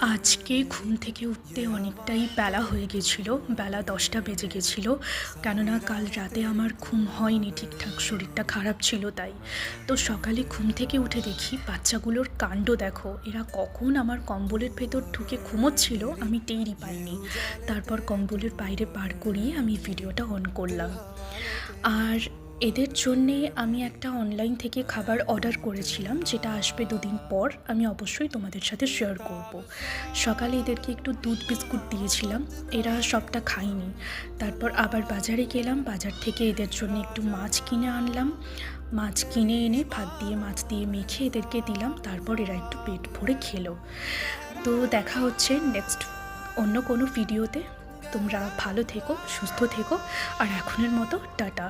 আজকে ঘুম থেকে উঠতে অনেকটাই বেলা হয়ে গেছিলো, বেলা 10টা বেজে গেছিলো। কেননা কাল রাতে আমার ঘুম হয়নি ঠিকঠাক, শরীরটা খারাপ ছিল তাই। তো সকালে ঘুম থেকে উঠে দেখি বাচ্চাগুলোর কাণ্ড দেখো, এরা কখন আমার কম্বলের ভেতর ঢুকে ঘুমোচ্ছিল আমি টেরই পাইনি। তারপর কম্বলের বাইরে বার করিয়ে আমি ভিডিওটা অন করলাম। আর এদের জন্যে আমি একটা অনলাইন থেকে খাবার অর্ডার করেছিলাম, যেটা আসবে 2 দিন পর। আমি অবশ্যই তোমাদের সাথে শেয়ার করব। সকালে এদেরকে একটু দুধ বিস্কুট দিয়েছিলাম, এরা সবটা খায়নি। তারপর আবার বাজারে গেলাম, বাজার থেকে এদের জন্য একটু মাছ কিনে আনলাম। মাছ কিনে এনে ভাত দিয়ে মাছ দিয়ে মেখে এদেরকে দিলাম, তারপর এরা একটু পেট ভরে খেলো। তো দেখা হচ্ছে নেক্সট অন্য কোনো ভিডিওতে। তোমরা ভালো থেকো, সুস্থ থেকো, আর এখনের মতো টাটা।